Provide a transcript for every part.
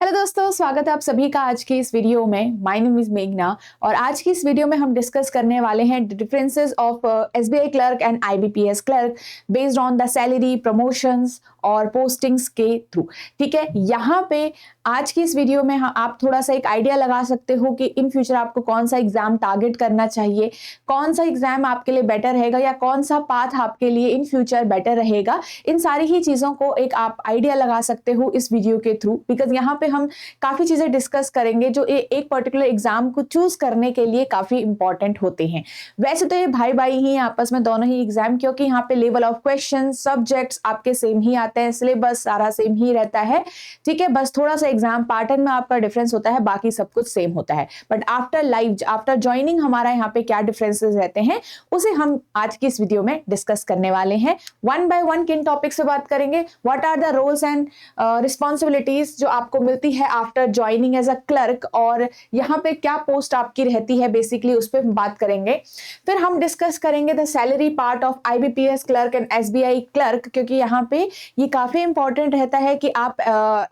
Hello दोस्तों, स्वागत है आप सभी का आज की इस वीडियो में। माय नेम इज मेघना और आज की इस वीडियो में हम डिस्कस करने वाले हैं differences of SBI clerk and IBPS clerk based on the salary, promotions और पोस्टिंग्स के थ्रू। ठीक है, यहाँ पे आज की इस वीडियो में आप थोड़ा सा एक आइडिया लगा सकते हो कि इन फ्यूचर आपको कौन सा एग्जाम टारगेट करना चाहिए, कौन सा एग्जाम आपके लिए बेटर रहेगा या कौन सा पाथ आपके लिए इन फ्यूचर बेटर रहेगा। इन सारी ही चीजों को एक आप आइडिया लगा सकते हो इस वीडियो के थ्रू, बिकॉज यहाँ पे हम काफी चीजें डिस्कस करेंगे जो एक पर्टिकुलर एग्जाम को चूज करने के लिए काफी इंपॉर्टेंट होते हैं। वैसे तो ये भाई भाई ही आपस में दोनों ही एग्जाम, क्योंकि यहाँ पे लेवल ऑफ क्वेश्चन, सब्जेक्ट्स आपके सेम ही आते हैं, सिलेबस सारा सेम ही रहता है। ठीक है, बस थोड़ा सा एग्जाम पैटर्न में आपका डिफरेंस होता है, बाकी सब कुछ सेम होता है। बट आफ्टर ज्वाइनिंग हमारा यहाँ पे क्या डिफरेंसेस रहते हैं उसे हम आज की इस वीडियो में डिस्कस करने वाले हैं। वन बाय वन किन टॉपिक से बात करेंगे, what are the roles and responsibilities जो आपको मिलती है after joining as a clerk, और यहाँ पे क्या पोस्ट आपकी रहती है बेसिकली उस पर बात करेंगे। फिर हम डिस्कस करेंगे the salary part of IBPS clerk and SBI clerk, क्योंकि यहाँ पे ये काफी इंपॉर्टेंट रहता है कि आप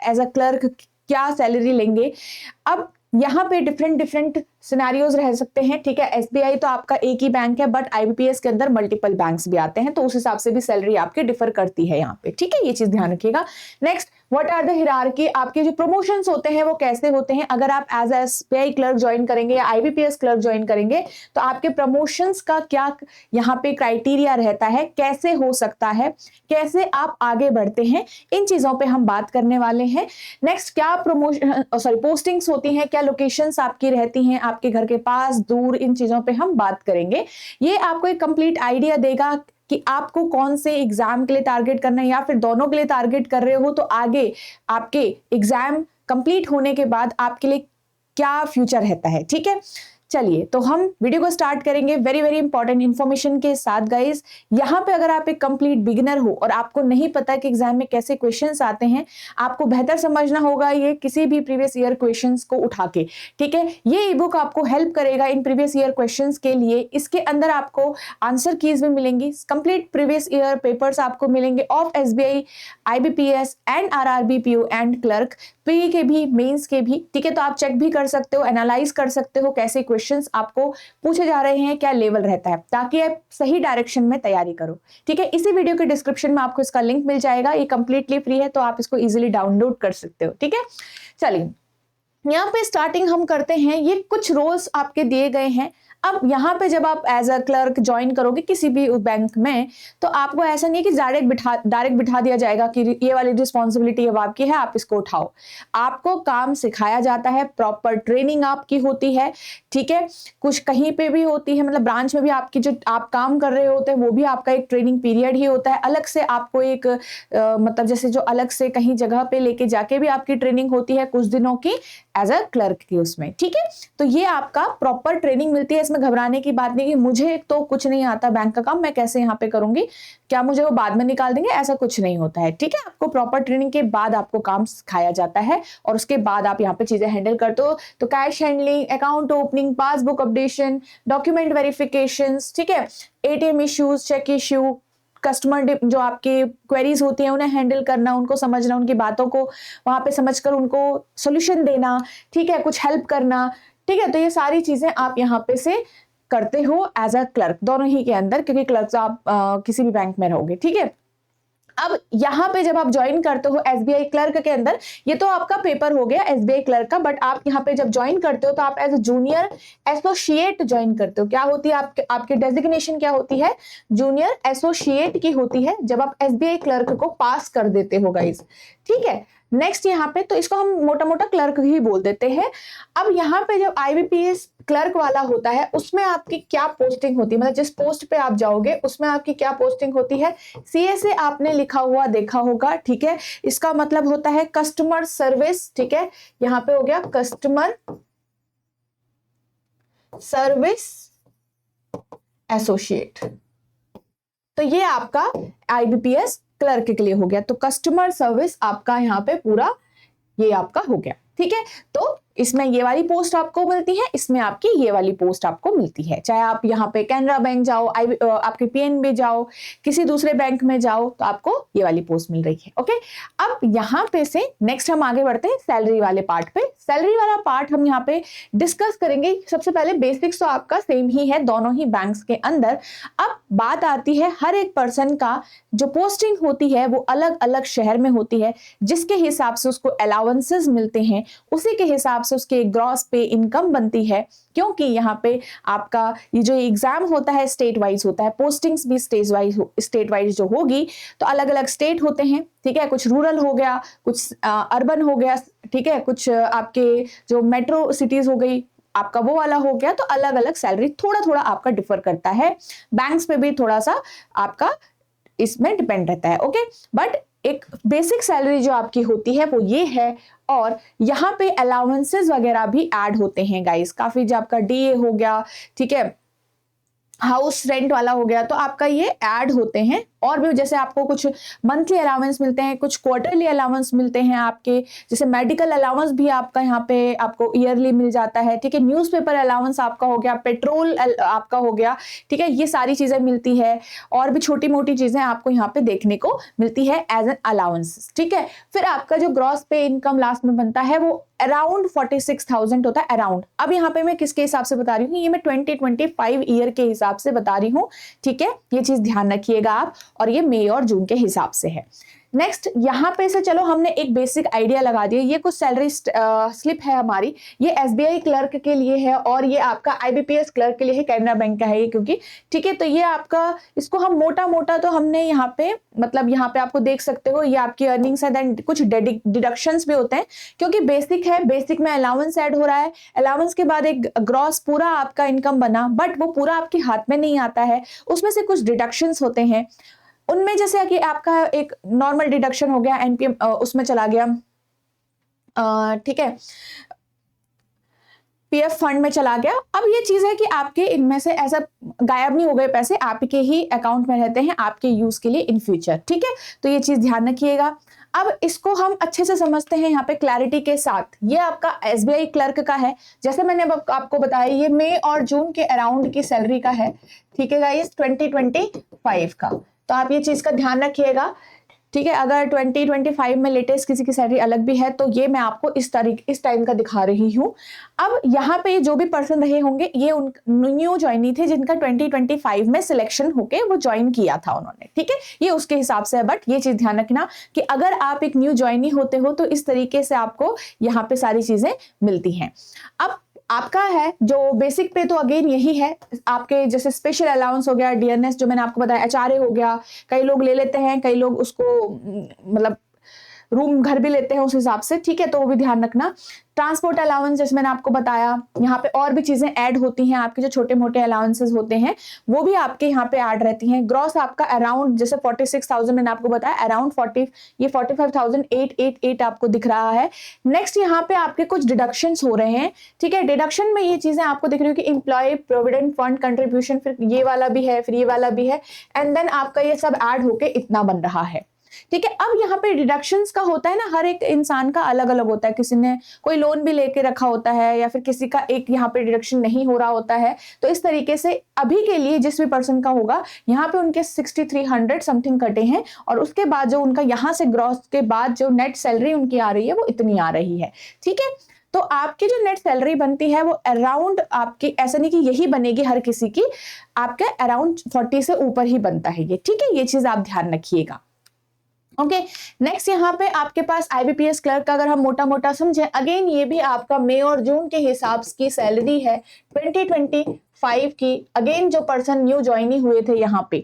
एज अ क्लर्क क्या सैलरी लेंगे। अब यहाँ पे डिफरेंट सिनेरियोज रह सकते हैं। ठीक है, एसबीआई तो आपका एक ही बैंक है, बट आईबीपीएस के अंदर मल्टीपल बैंक्स भी आते हैं, तो उस हिसाब से भी सैलरी आपकी डिफर करती है यहाँ पे। ठीक है, ये चीज ध्यान रखिएगा। Next, what are the hierarchy, आपके जो प्रमोशंस होते हैं वो कैसे होते हैं। अगर आप एज एसबीआई क्लर्क ज्वाइन करेंगे या आईबीपीएस क्लर्क ज्वाइन करेंगे तो आपके प्रमोशंस का क्या यहाँ पे क्राइटेरिया रहता है, कैसे हो सकता है, कैसे आप आगे बढ़ते हैं, इन चीजों पे हम बात करने वाले हैं। नेक्स्ट, क्या पोस्टिंग्स होती हैं, क्या लोकेशंस आपकी रहती हैं, आपके घर के पास, दूर, इन चीजों पे हम बात करेंगे। ये आपको एक कंप्लीट आइडिया देगा कि आपको कौन से एग्जाम के लिए टारगेट करना है, या फिर दोनों के लिए टारगेट कर रहे हो तो आगे आपके एग्जाम कंप्लीट होने के बाद आपके लिए क्या फ्यूचर रहता है। ठीक है, चलिए तो हम वीडियो को स्टार्ट करेंगे वेरी वेरी इंपॉर्टेंट इंफॉर्मेशन के साथ। गाइज, यहाँ पे अगर आप एक कंप्लीट बिगिनर हो और आपको नहीं पता कि एग्जाम में कैसे क्वेश्चंस आते हैं, आपको बेहतर समझना होगा ये किसी भी प्रीवियस ईयर क्वेश्चंस को उठा के। ठीक है, ये ई बुक आपको हेल्प करेगा इन प्रीवियस ईयर क्वेश्चंस के लिए। इसके अंदर आपको आंसर कीज भी मिलेंगी, कंप्लीट प्रीवियस ईयर पेपर्स आपको मिलेंगे of SBI, IBPS and RRB, PO and clerk, P के भी, मेंस के भी। ठीक है, तो आप चेक भी कर सकते हो, एनालाइज कर सकते हो कैसे क्वेश्चंस आपको पूछे जा रहे हैं, क्या लेवल रहता है, ताकि आप सही डायरेक्शन में तैयारी करो। ठीक है, इसी वीडियो के डिस्क्रिप्शन में आपको इसका लिंक मिल जाएगा, ये कंप्लीटली फ्री है, तो आप इसको इजीली डाउनलोड कर सकते हो। ठीक है, चलिए यहाँ पे स्टार्टिंग हम करते हैं। ये कुछ रोल्स आपके दिए गए हैं। अब यहाँ पे जब आप एज अ क्लर्क ज्वाइन करोगे किसी भी बैंक में, तो आपको ऐसा नहीं है कि डायरेक्ट बिठा दिया जाएगा कि ये वाली रिस्पॉन्सिबिलिटी अब आपकी है, आप इसको उठाओ। आपको काम सिखाया जाता है, प्रॉपर ट्रेनिंग आपकी होती है। ठीक है, कुछ कहीं पे भी होती है, मतलब ब्रांच में भी आपकी जो आप काम कर रहे होते हैं वो भी आपका एक ट्रेनिंग पीरियड ही होता है। अलग से आपको एक मतलब जैसे जो अलग से कहीं जगह पे लेके जाके भी आपकी ट्रेनिंग होती है कुछ दिनों की एज अ क्लर्क की उसमें। ठीक है, तो ये आपका प्रॉपर ट्रेनिंग मिलती है, इसमें घबराने की बात नहीं कि मुझे तो कुछ नहीं आता बैंक का काम, मैं कैसे यहाँ पे करूंगी, क्या मुझे वो बाद में निकाल देंगे, ऐसा कुछ नहीं होता है। ठीक है, आपको प्रॉपर ट्रेनिंग के बाद आपको काम सिखाया जाता है और उसके बाद आप यहाँ पे चीजें हैंडल करते हो। तो cash handling, account opening, passbook updation, document verification, ठीक है, ATM issues, cheque issue, customer जो आपके क्वेरीज होती हैं उन्हें हैंडल करना, उनको समझना, उनकी बातों को वहां पे समझकर उनको सॉल्यूशन देना। ठीक है, कुछ हेल्प करना। ठीक है, तो ये सारी चीजें आप यहाँ पे से करते हो एज अ क्लर्क, दोनों ही के अंदर, क्योंकि क्लर्क आप किसी भी बैंक में रहोगे। ठीक है, अब यहाँ पे जब आप ज्वाइन करते हो एसबीआई क्लर्क के अंदर, ये तो आपका पेपर हो गया एसबीआई क्लर्क का, बट आप यहाँ पे जब ज्वाइन करते हो तो आप as a junior associate join करते हो। क्या होती है आपकी डेजिग्नेशन, क्या होती है, जूनियर एसोसिएट की होती है, जब आप एसबीआई क्लर्क को पास कर देते हो गाइस। ठीक है, नेक्स्ट यहाँ पे तो इसको हम मोटा मोटा क्लर्क ही बोल देते हैं। अब यहाँ पे जब आईबीपीएस क्लर्क वाला होता है उसमें आपकी क्या पोस्टिंग होती है, मतलब जिस पोस्ट पे आप जाओगे उसमें आपकी क्या पोस्टिंग होती है। सीए से आपने लिखा हुआ देखा होगा। ठीक है, इसका मतलब होता है कस्टमर सर्विस। ठीक है, यहाँ पे हो गया कस्टमर सर्विस एसोसिएट, तो ये आपका आईबीपीएस क्लर्क के लिए हो गया। तो कस्टमर सर्विस आपका यहाँ पे पूरा ये आपका हो गया। ठीक है, तो इसमें ये वाली पोस्ट आपको मिलती है, इसमें आपकी ये वाली पोस्ट आपको मिलती है। चाहे आप यहाँ पे कैनरा बैंक जाओ, आपके पीएनबी जाओ, किसी दूसरे बैंक में जाओ, तो आपको ये वाली पोस्ट मिल रही है। ओके, अब यहाँ पे से नेक्स्ट हम आगे बढ़ते हैं सैलरी वाले पार्ट पे। सैलरी वाला पार्ट हम यहाँ पे डिस्कस करेंगे। सबसे पहले बेसिक्स तो आपका सेम ही है दोनों ही बैंक्स के अंदर। अब बात आती है हर एक पर्सन का जो पोस्टिंग होती है वो अलग अलग शहर में होती है, जिसके हिसाब से उसको अलाउंसेस मिलते हैं, उसी के हिसाब से उसके ग्रॉस पे इनकम बनती है। क्योंकि यहाँ पे आपका ये जो एग्जाम होता है स्टेट वाइज होता है, पोस्टिंग्स भी स्टेट वाइज जो होगी, तो अलग अलग स्टेट होते हैं, ठीक है। कुछ रूरल हो गया, कुछ अर्बन हो गया, ठीक है, कुछ आपके जो मेट्रो सिटीज हो गई, आपका वो वाला हो गया। तो अलग अलग सैलरी थोड़ा थोड़ा आपका डिफर करता है, बैंक्स पे भी थोड़ा सा आपका इसमें डिपेंड रहता है। ओके, बट एक बेसिक सैलरी जो आपकी होती है वो ये है। और यहाँ पे अलाउंसेस वगैरह भी ऐड होते हैं गाइस, काफी जो आपका डीए हो गया, ठीक है, हाउस रेंट वाला हो गया, तो आपका ये ऐड होते हैं। और भी जैसे आपको कुछ मंथली अलाउंस मिलते हैं, कुछ क्वार्टरली अलाउंस मिलते हैं आपके, जैसे मेडिकल अलाउंस भी आपका यहाँ पे आपको ईयरली मिल जाता है, ठीक है। न्यूज़पेपर अलाउंस आपका हो गया, पेट्रोल आपका हो गया, ठीक है, ये सारी चीजें मिलती है। और भी छोटी मोटी चीजें आपको यहाँ पे देखने को मिलती है एज एन अलाउंस, ठीक है। फिर आपका जो ग्रॉस पे इनकम लास्ट में बनता है वो अराउंड 46,000 होता है, अराउंड। अब यहाँ पे मैं किसके हिसाब से बता रही हूँ, ये मैं 2025 ईयर के हिसाब से बता रही हूँ, ठीक है। ये चीज ध्यान रखिएगा आप, और ये मई और जून के हिसाब से है। नेक्स्ट यहाँ पे से चलो हमने एक बेसिक आइडिया लगा दिया। ये कुछ सैलरी स्लिप है हमारी, ये एसबीआई क्लर्क के लिए है और ये आपका आईबीपीएस क्लर्क के लिए है, कैनरा बैंक का है ये, क्योंकि ठीक है। तो ये आपका, इसको हम मोटा मोटा तो हमने यहाँ पे मतलब यहाँ पे आपको देख सकते हो, ये आपकी अर्निंग्स है, देन कुछ डिडक्शंस भी होते हैं, क्योंकि बेसिक है, बेसिक में अलाउंस ऐड हो रहा है, अलाउंस के बाद एक ग्रॉस पूरा आपका इनकम बना, बट वो पूरा आपके हाथ में नहीं आता है, उसमें से कुछ डिडक्शंस होते हैं। उनमें जैसे कि आपका एक नॉर्मल डिडक्शन हो गया, एनपीएम उसमें चला गया, ठीक है, पीएफ फंड में चला गया। अब ये चीज है कि आपके इनमें से ऐसा गायब नहीं हो गए पैसे, आपके ही अकाउंट में रहते हैं आपके यूज के लिए इन फ्यूचर, ठीक है। तो ये चीज ध्यान रखिएगा। अब इसको हम अच्छे से समझते हैं यहाँ पे क्लैरिटी के साथ। ये आपका एसबीआई क्लर्क का है, जैसे मैंने आपको बताया, ये मई और जून के अराउंड की सैलरी का है, ठीक है गाइस, 2025 का। तो आप ये चीज का ध्यान रखिएगा, ठीक है। अगर 2025 में लेटेस्ट किसी की सैलरी अलग भी है तो ये मैं आपको इस टाइम का दिखा रही हूँ। अब यहाँ पे जो भी पर्सन रहे होंगे ये न्यू ज्वाइनी थे, जिनका 2025 में सिलेक्शन होके वो ज्वाइन किया था उन्होंने, ठीक है। ये उसके हिसाब से है, बट ये चीज ध्यान रखना कि अगर आप एक न्यू ज्वाइनी होते हो तो इस तरीके से आपको यहाँ पे सारी चीजें मिलती हैं। अब आपका है जो बेसिक पे, तो अगेन यही है आपके, जैसे स्पेशल अलाउंस हो गया, डीएनएस जो मैंने आपको बताया, एचआरए हो गया, कई लोग ले लेते हैं, कई लोग उसको मतलब रूम घर भी लेते हैं उस हिसाब से, ठीक है। तो वो भी ध्यान रखना। ट्रांसपोर्ट अलाउंस जैसे मैंने आपको बताया, यहाँ पे और भी चीजें ऐड होती हैं, आपके जो छोटे मोटे अलाउंसेस होते हैं वो भी आपके यहाँ पे ऐड रहती हैं। ग्रॉस आपका अराउंड जैसे 46,000 मैंने आपको बताया, अराउंड 40, ये 45,888 आपको दिख रहा है। नेक्स्ट यहाँ पे आपके कुछ डिडक्शंस हो रहे हैं, ठीक है। डिडक्शन में ये चीजें आपको दिख रही हो कि एम्प्लॉय प्रोविडेंट फंड कंट्रीब्यूशन, फिर ये वाला भी है, फिर ये वाला भी है, एंड देन आपका ये सब ऐड होके इतना बन रहा है, ठीक है। अब यहाँ पे डिडक्शंस का होता है ना, हर एक इंसान का अलग अलग होता है, किसी ने कोई लोन भी लेके रखा होता है, या फिर किसी का एक यहाँ पे डिडक्शन नहीं हो रहा होता है। तो इस तरीके से अभी के लिए जिस भी पर्सन का होगा, यहाँ पे उनके 6300 समथिंग कटे हैं, और उसके बाद जो उनका यहाँ से ग्रॉस के बाद जो नेट सैलरी उनकी आ रही है वो इतनी आ रही है, ठीक है। तो आपकी जो नेट सैलरी बनती है वो अराउंड आपकी, ऐसा नहीं कि यही बनेगी हर किसी की, आपके अराउंड 40 से ऊपर ही बनता है ये, ठीक है। ये चीज आप ध्यान रखिएगा। ओके, नेक्स्ट यहाँ पे आपके पास आईबीपीएस क्लर्क का अगर हम मोटा मोटा समझे, अगेन ये भी आपका मई और जून के हिसाब की सैलरी है 2025 की, अगेन जो पर्सन न्यू ज्वाइनी हुए थे यहाँ पे।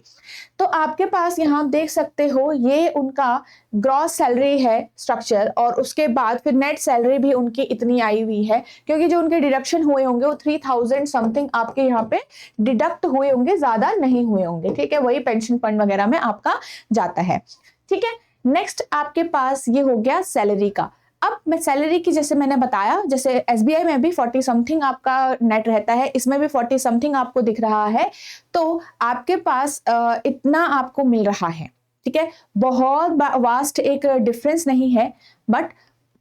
तो आपके पास यहाँ देख सकते हो ये उनका ग्रॉस सैलरी है स्ट्रक्चर, और उसके बाद फिर नेट सैलरी भी उनकी इतनी आई हुई है, क्योंकि जो उनके डिडक्शन हुए होंगे वो 3000 समथिंग आपके यहाँ पे डिडक्ट हुए होंगे, ज्यादा नहीं हुए होंगे, ठीक है। वही पेंशन फंड वगैरह में आपका जाता है, ठीक है। नेक्स्ट आपके पास ये हो गया सैलरी का। अब मैं सैलरी की जैसे मैंने बताया, जैसे एसबीआई में भी 40 समथिंग आपका नेट रहता है, इसमें भी 40 समथिंग आपको दिख रहा है। तो आपके पास इतना आपको मिल रहा है, ठीक है। बहुत वास्ट एक डिफरेंस नहीं है, बट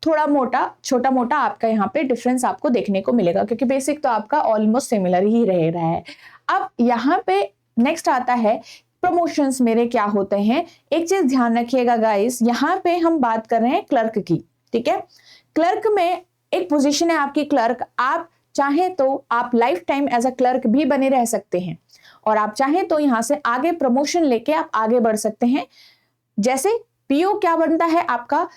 थोड़ा मोटा छोटा मोटा आपका यहाँ पे डिफरेंस आपको देखने को मिलेगा, क्योंकि बेसिक तो आपका ऑलमोस्ट सिमिलर ही रह रहा है। अब यहाँ पे नेक्स्ट आता है प्रमोशंस मेरे क्या होते हैं। एक चीज ध्यान रखिएगा गाइस, यहाँ पे हम बात कर रहे हैं क्लर्क की, ठीक है। क्लर्क में एक पोजीशन है आपकी क्लर्क, आप चाहे तो आप lifetime as a clerk भी बने रह सकते हैं, और आप चाहे तो यहाँ से आगे प्रमोशन लेके आप आगे बढ़ सकते हैं। जैसे पीओ क्या बनता है आपका,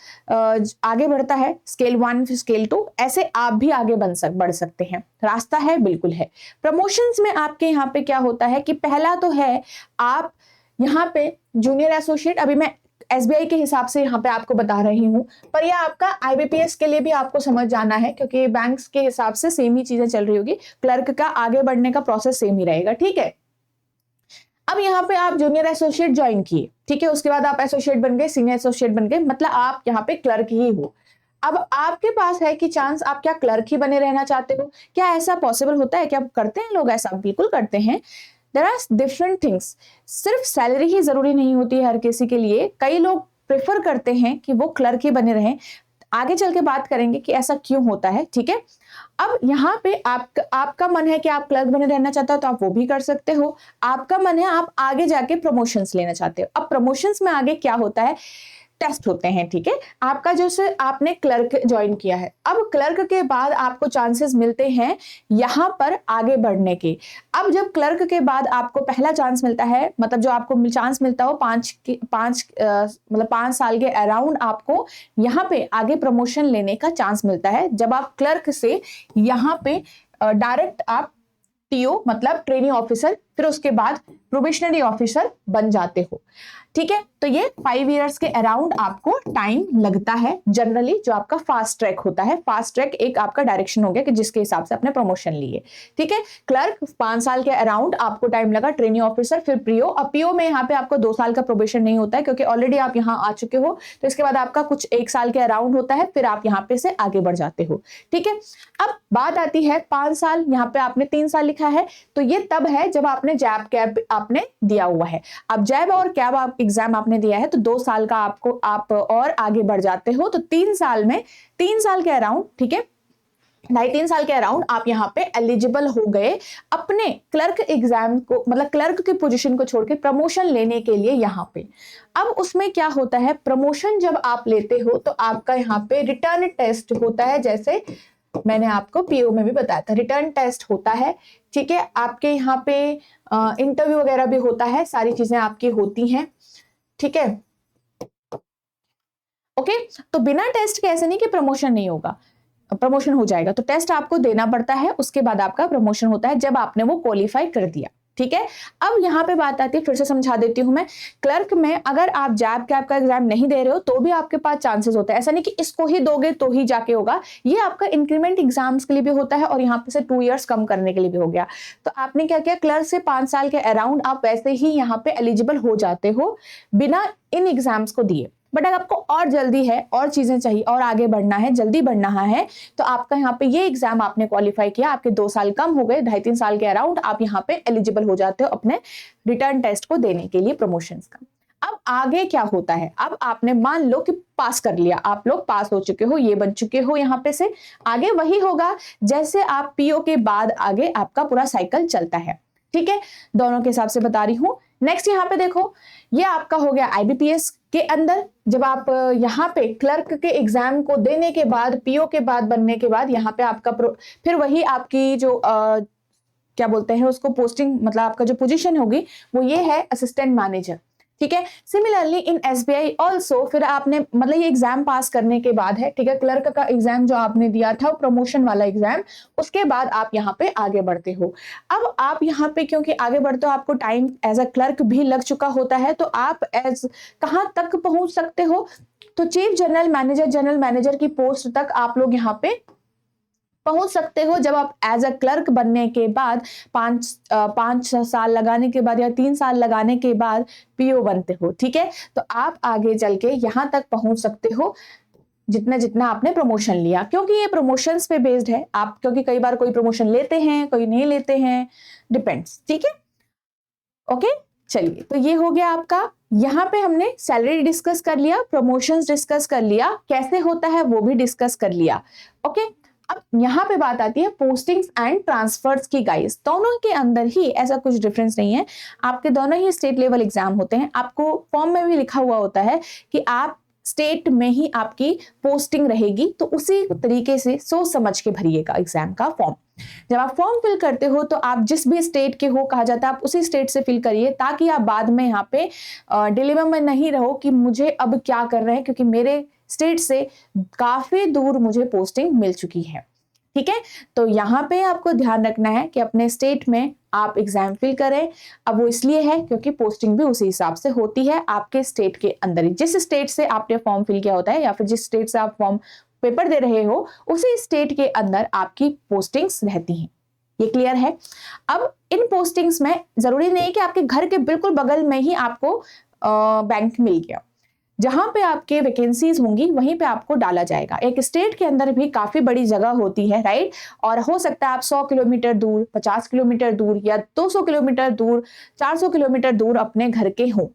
आगे बढ़ता है स्केल 1 फिर स्केल 2, ऐसे आप भी आगे बढ़ सकते हैं, रास्ता है, बिल्कुल है। प्रमोशंस में आपके यहाँ पे क्या होता है कि पहला तो है आप यहाँ पे जूनियर एसोसिएट, अभी मैं एसबीआई के हिसाब से यहाँ पे आपको बता रही हूँ, पर यह आपका आईबीपीएस के लिए भी आपको समझ जाना है, क्योंकि बैंक्स के हिसाब से सेम ही चीजें चल रही होगी, क्लर्क का आगे बढ़ने का प्रोसेस सेम ही रहेगा, ठीक है। अब यहाँ पे आप जूनियर एसोसिएट ज्वाइन किए, ठीक है, उसके बाद आप एसोसिएट बन गए, सीनियर एसोसिएट बन गए, मतलब आप यहाँ पे क्लर्क ही हो। अब आपके पास है कि चांस आप क्या क्लर्क ही बने रहना चाहते हो, क्या ऐसा पॉसिबल होता है, क्या करते हैं लोग ऐसा? बिल्कुल करते हैं। देयर आर डिफरेंट थिंग्स, सिर्फ सैलरी ही जरूरी नहीं होती है हर किसी के लिए, कई लोग प्रेफर करते हैं कि वो क्लर्क ही बने रहें। आगे चल के बात करेंगे कि ऐसा क्यों होता है, ठीक है। अब यहाँ पे आपका मन है कि आप क्लर्क बने रहना चाहते हो तो आप वो भी कर सकते हो, आपका मन है आप आगे जाके प्रमोशंस लेना चाहते हो। अब प्रमोशंस में आगे क्या होता है, टेस्ट होते हैं, ठीक है। आपका जैसे आपने क्लर्क ज्वाइन किया है, अब क्लर्क के बाद आपको चांसेस मिलते हैं यहाँ पर आगे बढ़ने के। अब जब क्लर्क के बाद आपको पहला चांस मिलता है, मतलब जो आपको चांस मिलता हो 5 साल के अराउंड आपको यहाँ पे आगे प्रमोशन लेने का चांस मिलता है, जब आप क्लर्क से यहाँ पे डायरेक्ट आप टीओ मतलब ट्रेनिंग ऑफिसर, फिर उसके बाद प्रोबेशनरी ऑफिसर बन जाते हो, ठीक है। तो ये 5 इयर्स के अराउंड आपको टाइम लगता है जनरली, जो आपका फास्ट ट्रैक होता है। फास्ट ट्रैक एक आपका डायरेक्शन हो गया कि जिसके हिसाब से आपने प्रमोशन लिए, ठीक है। क्लर्क 5 साल के अराउंड आपको टाइम लगा, ट्रेनिंग ऑफिसर, फिर पीओ। अब पीओ में यहाँ पे आपको 2 साल का प्रोबेशन नहीं होता है, क्योंकि ऑलरेडी आप यहाँ आ चुके हो, तो इसके बाद आपका कुछ 1 साल के अराउंड होता है, फिर आप यहाँ पे से आगे बढ़ जाते हो, ठीक है। अब बात आती है 5 साल, यहाँ पे आपने 3 साल लिखा है, तो ये तब है जब आपने जैब कैब आपने दिया हुआ है। अब जैब और कैब आप एग्जाम आपने दिया है, तो 2 साल का आपको आप और आगे बढ़ जाते हो, तो 3 साल में 3 साल के अराउंड, ठीक है, 2.5-3 साल के अराउंड आप यहाँ पे एलिजिबल हो गए अपने क्लर्क एग्जाम को, मतलब क्लर्क की पोजीशन को छोड़ के प्रमोशन लेने के लिए यहाँ पे। अब उसमें क्या होता है, प्रमोशन जब आप लेते हो तो आपका यहाँ पे रिटर्न टेस्ट होता है, जैसे मैंने आपको पीओ में भी बताया था, रिटर्न टेस्ट होता है, ठीक है। आपके यहाँ पे इंटरव्यू वगैरह भी होता है, सारी चीजें आपकी होती हैं, ठीक है, ओके। तो बिना टेस्ट के ऐसे नहीं कि प्रमोशन नहीं होगा, प्रमोशन हो जाएगा, तो टेस्ट आपको देना पड़ता है, उसके बाद आपका प्रमोशन होता है जब आपने वो क्वालिफाई कर दिया, ठीक है। अब यहाँ पे बात आती है, फिर से समझा देती हूँ मैं, क्लर्क में अगर आप जैब कैब का एग्जाम नहीं दे रहे हो तो भी आपके पास चांसेस होता है, ऐसा नहीं कि इसको ही दोगे तो ही जाके होगा, ये आपका इंक्रीमेंट एग्जाम्स के लिए भी होता है, और यहाँ पे से 2 इयर्स कम करने के लिए भी हो गया। तो आपने क्या किया, क्लर्क से 5 साल के अराउंड आप वैसे ही यहाँ पे एलिजिबल हो जाते हो बिना इन एग्जाम्स को दिए। बट अगर आपको और जल्दी है, और चीजें चाहिए, और आगे बढ़ना है, जल्दी बढ़ना है, तो आपका यहाँ पे ये एग्जाम आपने क्वालिफाई किया, आपके 2 साल कम हो गए, 2.5-3 साल के अराउंड आप यहाँ पे एलिजिबल हो जाते हो अपने रिटर्न टेस्ट को देने के लिए प्रमोशंस का। अब आगे क्या होता है, अब आपने मान लो कि पास कर लिया, आप लोग पास हो चुके हो, ये बन चुके हो, यहाँ पे से आगे वही होगा जैसे आप पीओ के बाद आगे आपका पूरा साइकिल चलता है, ठीक है। दोनों के हिसाब से बता रही हूँ। नेक्स्ट यहाँ पे देखो, ये आपका हो गया आईबीपीएस के अंदर, जब आप यहाँ पे क्लर्क के एग्जाम को देने के बाद, पीओ के बाद बनने के बाद, यहाँ पे आपका फिर वही आपकी जो क्या बोलते हैं उसको, पोस्टिंग, मतलब आपका जो पोजीशन होगी वो ये है असिस्टेंट मैनेजर, ठीक है। सिमिलरली इन एसबीआई ऑल्सो, फिर आपने मतलब ये एग्जाम पास करने के बाद है, ठीक है, क्लर्क का एग्जाम जो आपने दिया था प्रमोशन वाला एग्जाम, उसके बाद आप यहाँ पे आगे बढ़ते हो। अब आप यहाँ पे क्योंकि आगे बढ़ते हो, आपको टाइम एज अ क्लर्क भी लग चुका होता है, तो आप एज कहाँ तक पहुंच सकते हो, तो चीफ जनरल मैनेजर की पोस्ट तक आप लोग यहाँ पे पहुंच सकते हो, जब आप एज अ क्लर्क बनने के बाद 5 साल लगाने के बाद या 3 साल लगाने के बाद पीओ बनते हो, ठीक है। तो आप आगे चल के यहां तक पहुंच सकते हो जितना जितना आपने प्रमोशन लिया, क्योंकि ये प्रमोशंस पे बेस्ड है आप, क्योंकि कई बार कोई प्रमोशन लेते हैं, कोई नहीं लेते हैं, डिपेंड्स, ठीक है, ओके। चलिए, तो ये हो गया आपका। यहाँ पे हमने सैलरी डिस्कस कर लिया, प्रमोशंस डिस्कस कर लिया, कैसे होता है वो भी डिस्कस कर लिया। ओके, अब यहाँ पे बात आती है पोस्टिंग्स एंड ट्रांसफर्स की गाइस। दोनों के अंदर ही ऐसा कुछ डिफरेंस नहीं है, आपके दोनों ही स्टेट लेवल एग्जाम होते हैं। आपको फॉर्म में भी लिखा हुआ होता है कि आप स्टेट में ही आपकी पोस्टिंग रहेगी, तो उसी तरीके से सोच समझ के भरिएगा एग्जाम का फॉर्म। जब आप फॉर्म फिल करते हो तो आप जिस भी स्टेट के हो कहा जाता है, आप उसी स्टेट से फिल करिए, ताकि आप बाद में यहाँ पे डिलेमा में नहीं रहो कि मुझे अब क्या कर रहे हैं, क्योंकि मेरे स्टेट से काफी दूर मुझे पोस्टिंग मिल चुकी है। ठीक है, तो यहाँ पे आपको ध्यान रखना है कि अपने स्टेट में आप एग्जाम फिल करें। अब वो इसलिए है क्योंकि पोस्टिंग भी उसी हिसाब से होती है आपके स्टेट के अंदर ही। जिस स्टेट से आपने फॉर्म फिल किया होता है या फिर जिस स्टेट से आप फॉर्म पेपर दे रहे हो, उसी स्टेट के अंदर आपकी पोस्टिंग्स रहती हैं। ये क्लियर है? अब इन पोस्टिंग्स में जरूरी नहीं कि आपके घर के बिल्कुल बगल में ही आपको बैंक मिल गया। जहां पे आपके वैकेंसीज होंगी वहीं पे आपको डाला जाएगा। एक स्टेट के अंदर भी काफी बड़ी जगह होती है, राइट? और हो सकता है आप 100 किलोमीटर दूर, 50 किलोमीटर दूर या 200 किलोमीटर दूर, 400 किलोमीटर दूर अपने घर के हों।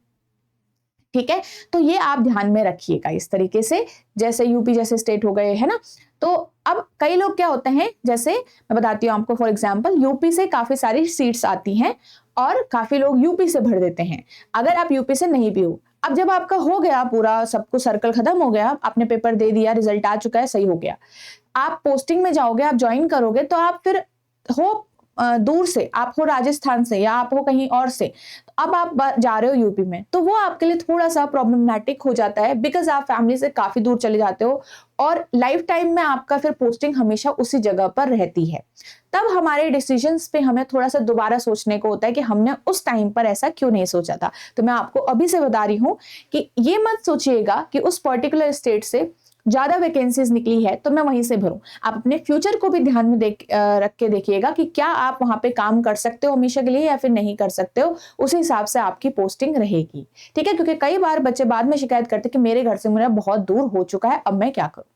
ठीक है, तो ये आप ध्यान में रखिएगा इस तरीके से। जैसे यूपी जैसे स्टेट हो गए, है ना? तो अब कई लोग क्या होते हैं, जैसे मैं बताती हूँ आपको, फॉर एग्जांपल यूपी से काफी सारी सीट्स आती हैं और काफी लोग यूपी से भर देते हैं। अगर आप यूपी से नहीं भी हो, अब जब आपका हो गया पूरा सब कुछ, सर्कल खत्म हो गया, आपने पेपर दे दिया, रिजल्ट आ चुका है, सही हो गया, आप पोस्टिंग में जाओगे, आप ज्वाइन करोगे, तो आप फिर हो दूर से, आप हो राजस्थान से या आप हो कहीं और से, तो अब आप जा रहे हो यूपी में, तो वो आपके लिए थोड़ा सा प्रॉब्लमैटिक हो जाता है, बिकॉज आप फैमिली से काफी दूर चले जाते हो और लाइफ टाइम में आपका फिर पोस्टिंग हमेशा उसी जगह पर रहती है। तब हमारे डिसीजंस पे हमें थोड़ा सा दोबारा सोचने को होता है कि हमने उस टाइम पर ऐसा क्यों नहीं सोचा था। तो मैं आपको अभी से बता रही हूं कि ये मत सोचिएगा कि उस पर्टिकुलर स्टेट से ज्यादा वैकेंसीज निकली है तो मैं वहीं से भरूं। आप अपने फ्यूचर को भी ध्यान में रख के देखिएगा कि क्या आप वहां पे काम कर सकते हो हमेशा के लिए या फिर नहीं कर सकते हो, उसी हिसाब से आपकी पोस्टिंग रहेगी। ठीक है, क्योंकि कई बार बच्चे बाद में शिकायत करते कि मेरे घर से मेरा बहुत दूर हो चुका है, अब मैं क्या करूं,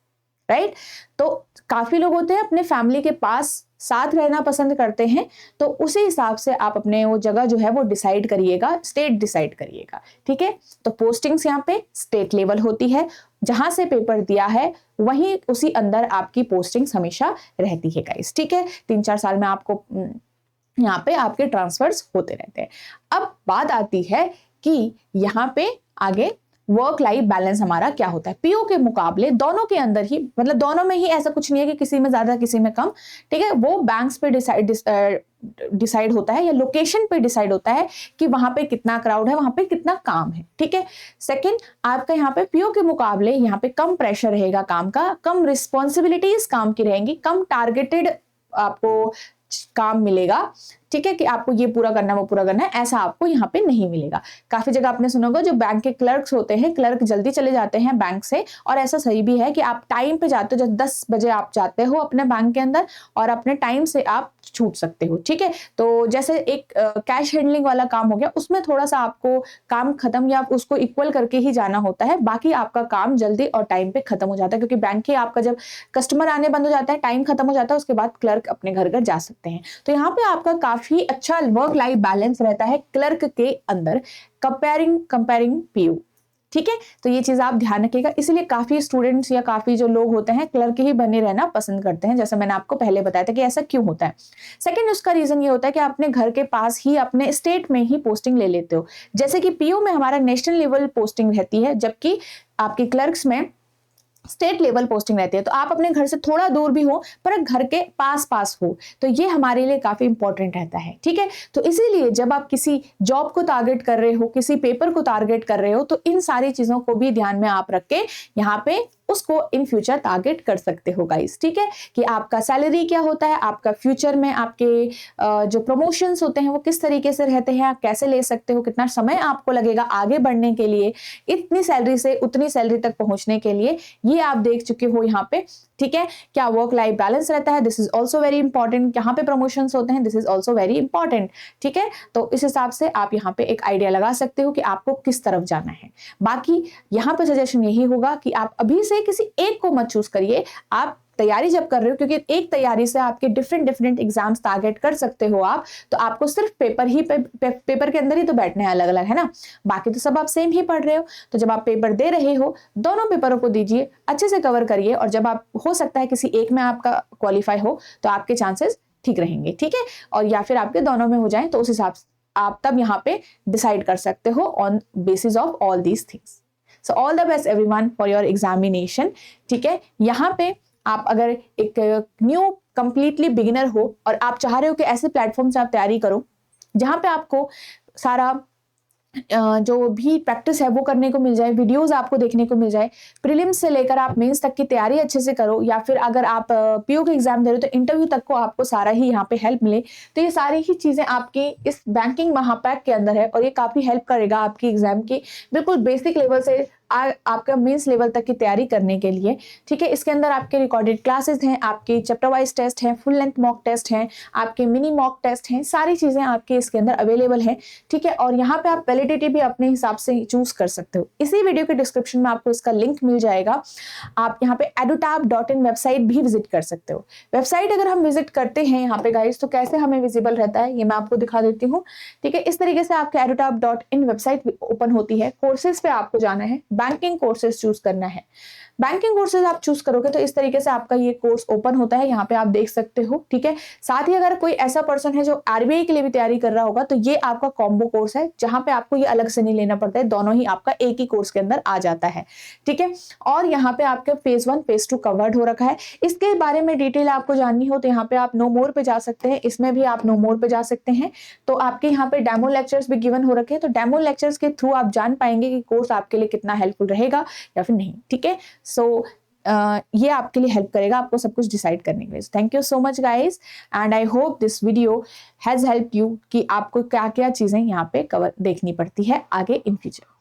राइट? तो काफी लोग होते हैं अपने फैमिली के पास साथ रहना पसंद करते हैं, तो उसी हिसाब से आप अपने वो जगह जो है वो डिसाइड करिएगा, स्टेट डिसाइड करिएगा। ठीक है, तो पोस्टिंग्स यहाँ पे स्टेट लेवल होती है, जहां से पेपर दिया है वहीं उसी अंदर आपकी पोस्टिंग्स हमेशा रहती है गाइस। ठीक है, 3-4 साल में आपको यहाँ पे आपके ट्रांसफर्स होते रहते हैं। अब बात आती है कि यहाँ पे आगे वर्क लाइफ बैलेंस हमारा क्या होता है। पीओ के मुकाबले दोनों के अंदर ही, मतलब दोनों में ही ऐसा कुछ नहीं है कि किसी में ज्यादा किसी में कम। ठीक है, वो बैंक्स पे डिसाइड होता है या लोकेशन पे डिसाइड होता है कि वहां पे कितना क्राउड है, वहां पे कितना काम है। ठीक है, सेकंड, आपका यहाँ पे पीओ के मुकाबले यहाँ पे कम प्रेशर रहेगा काम का, कम रिस्पॉन्सिबिलिटीज काम की रहेंगी, कम टारगेटेड आपको काम मिलेगा। ठीक है, कि आपको ये पूरा करना है वो पूरा करना है, ऐसा आपको यहाँ पे नहीं मिलेगा। काफी जगह आपने सुना होगा जो बैंक के क्लर्क्स होते हैं, क्लर्क जल्दी चले जाते हैं बैंक से, और ऐसा सही भी है कि आप टाइम पे जाते हो, जब 10 बजे आप जाते हो अपने बैंक के अंदर और अपने टाइम से आप छूट सकते हो। ठीक है, तो जैसे एक कैश हैंडलिंग वाला काम हो गया, उसमें थोड़ा सा आपको काम खत्म या उसको इक्वल करके ही जाना होता है, बाकी आपका काम जल्दी और टाइम पे खत्म हो जाता है, क्योंकि बैंक के आपका जब कस्टमर आने बंद हो जाता है, टाइम खत्म हो जाता है, उसके बाद क्लर्क अपने घर घर जा सकते हैं। तो यहाँ पे आपका काफी अच्छा वर्क लाइफ बैलेंस रहता है क्लर्क के अंदर, कंपेयरिंग पीयू। ठीक है, तो ये चीज आप ध्यान रखिएगा। इसलिए काफी स्टूडेंट्स या काफी जो लोग होते हैं क्लर्क ही बने रहना पसंद करते हैं, जैसा मैंने आपको पहले बताया था कि ऐसा क्यों होता है। सेकंड, उसका रीजन ये होता है कि अपने घर के पास ही अपने स्टेट में ही पोस्टिंग ले लेते हो। जैसे कि पीयू में हमारा नेशनल लेवल पोस्टिंग रहती है, जबकि आपकी क्लर्क्स में स्टेट लेवल पोस्टिंग रहती है। तो आप अपने घर से थोड़ा दूर भी हो पर घर के पास पास हो, तो ये हमारे लिए काफी इंपॉर्टेंट रहता है। ठीक है, तो इसीलिए जब आप किसी जॉब को टारगेट कर रहे हो, किसी पेपर को टारगेट कर रहे हो, तो इन सारी चीजों को भी ध्यान में आप रख के यहाँ पे उसको इन फ्यूचर टारगेट कर सकते हो गाइस। ठीक है, कि आपका सैलरी क्या होता है, आपका फ्यूचर में आपके जो प्रमोशंस होते हैं वो किस तरीके से रहते हैं, आप कैसे ले सकते हो, कितना समय आपको लगेगा आगे बढ़ने के लिए, इतनी सैलरी से उतनी सैलरी तक पहुंचने के लिए, ये आप देख चुके हो यहाँ पे। ठीक है, क्या वर्क लाइफ बैलेंस रहता है, this is also very important. यहाँ पे प्रमोशंस होते हैं, this is also very important. ठीक है, तो इस हिसाब से आप यहाँ पे एक आइडिया लगा सकते हो कि आपको किस तरफ जाना है। बाकी यहाँ पे सजेशन यही होगा कि आप अभी से किसी एक को मत चूज करिए, आप तैयारी जब कर रहे हो, क्योंकि एक तैयारी से आपके डिफरेंट एग्जाम्स टारगेट कर सकते हो आप, तो आपको सिर्फ पेपर के अंदर ही तो बैठना है अलग अलग, है ना, बाकी तो सब आप सेम ही पढ़ रहे हो। तो जब आप पेपर दे रहे हो, दोनों पेपरों को दीजिए, अच्छे से कवर करिए, और जब आप, हो सकता है किसी एक में आपका क्वालिफाई हो तो आपके चांसेस ठीक रहेंगे, ठीक है, और या फिर आपके दोनों में हो जाए तो उस हिसाब से आप तब यहाँ पे डिसाइड कर सकते हो on basis of all these things. So all the best everyone for your examination, ठीक है। यहाँ पे आप अगर एक न्यू कंप्लीटली बिगिनर हो और आप चाह रहे हो कि ऐसे प्लेटफॉर्म से आप तैयारी करो जहाँ पे आपको सारा जो भी प्रैक्टिस है वो करने को मिल जाए, वीडियोस आपको देखने को मिल जाए, प्रीलिम्स से लेकर आप मेंस तक की तैयारी अच्छे से करो, या फिर अगर आप पीओ के एग्जाम दे रहे हो तो इंटरव्यू तक को आपको सारा ही यहाँ पे हेल्प मिले, तो ये सारी ही चीजें आपकी इस बैंकिंग महापैक के अंदर है, और ये काफी हेल्प करेगा आपकी एग्जाम की बिल्कुल बेसिक लेवल से आपका मेंस लेवल तक की तैयारी करने के लिए, ठीक है। इसके अंदर आपके रिकॉर्डेड क्लासेस हैं, आपके चैप्टर वाइज टेस्ट हैं, फुल लेंथ मॉक टेस्ट हैं, आपके मिनी मॉक टेस्ट हैं, सारी चीजें आपके इसके अंदर अवेलेबल हैं, ठीक है। और यहाँ पे आप वैलिडिटी भी अपने हिसाब से चूज कर सकते हो। इसी वीडियो के डिस्क्रिप्शन में आपको इसका लिंक मिल जाएगा, आप यहाँ पे edutab.in वेबसाइट भी विजिट कर सकते हो। वेबसाइट अगर हम विजिट करते हैं यहाँ पे गाइस, तो कैसे हमें विजिबल रहता है ये मैं आपको दिखा देती हूँ, ठीक है। इस तरीके से आपके edutab.in वेबसाइट ओपन होती है, कोर्सेज पे आपको जाना है, बैंकिंग कोर्सेज चूज करना है। बैंकिंग कोर्सेज आप चूज करोगे तो इस तरीके से आपका ये कोर्स ओपन होता है, यहाँ पे आप देख सकते हो, ठीक है। साथ ही अगर कोई ऐसा पर्सन है जो आरबीआई के लिए भी तैयारी कर रहा होगा तो ये आपका कॉम्बो कोर्स है, जहां पे आपको ये अलग से नहीं लेना पड़ता है, दोनों ही आपका एक ही कोर्स के अंदर आ जाता है, ठीक है। और यहाँ पे आपके फेज 1 फेज 2 कवर्ड हो रखा है। इसके बारे में डिटेल आपको जाननी हो तो यहाँ पे आप नो मोर पे जा सकते हैं, इसमें भी आप नो मोर पे जा सकते हैं। तो आपके यहाँ पे डेमो लेक्चर्स भी गिवन हो रखे हैं, तो डेमो लेक्चर्स के थ्रू आप जान पाएंगे कि कोर्स आपके लिए कितना हेल्पफुल रहेगा या फिर नहीं, ठीक है। सो ये आपके लिए हेल्प करेगा आपको सब कुछ डिसाइड करने के लिए। Thank you so much guys, and I hope this video has help you कि आपको क्या क्या चीजें यहाँ पे कवर देखनी पड़ती है आगे इन फ्यूचर।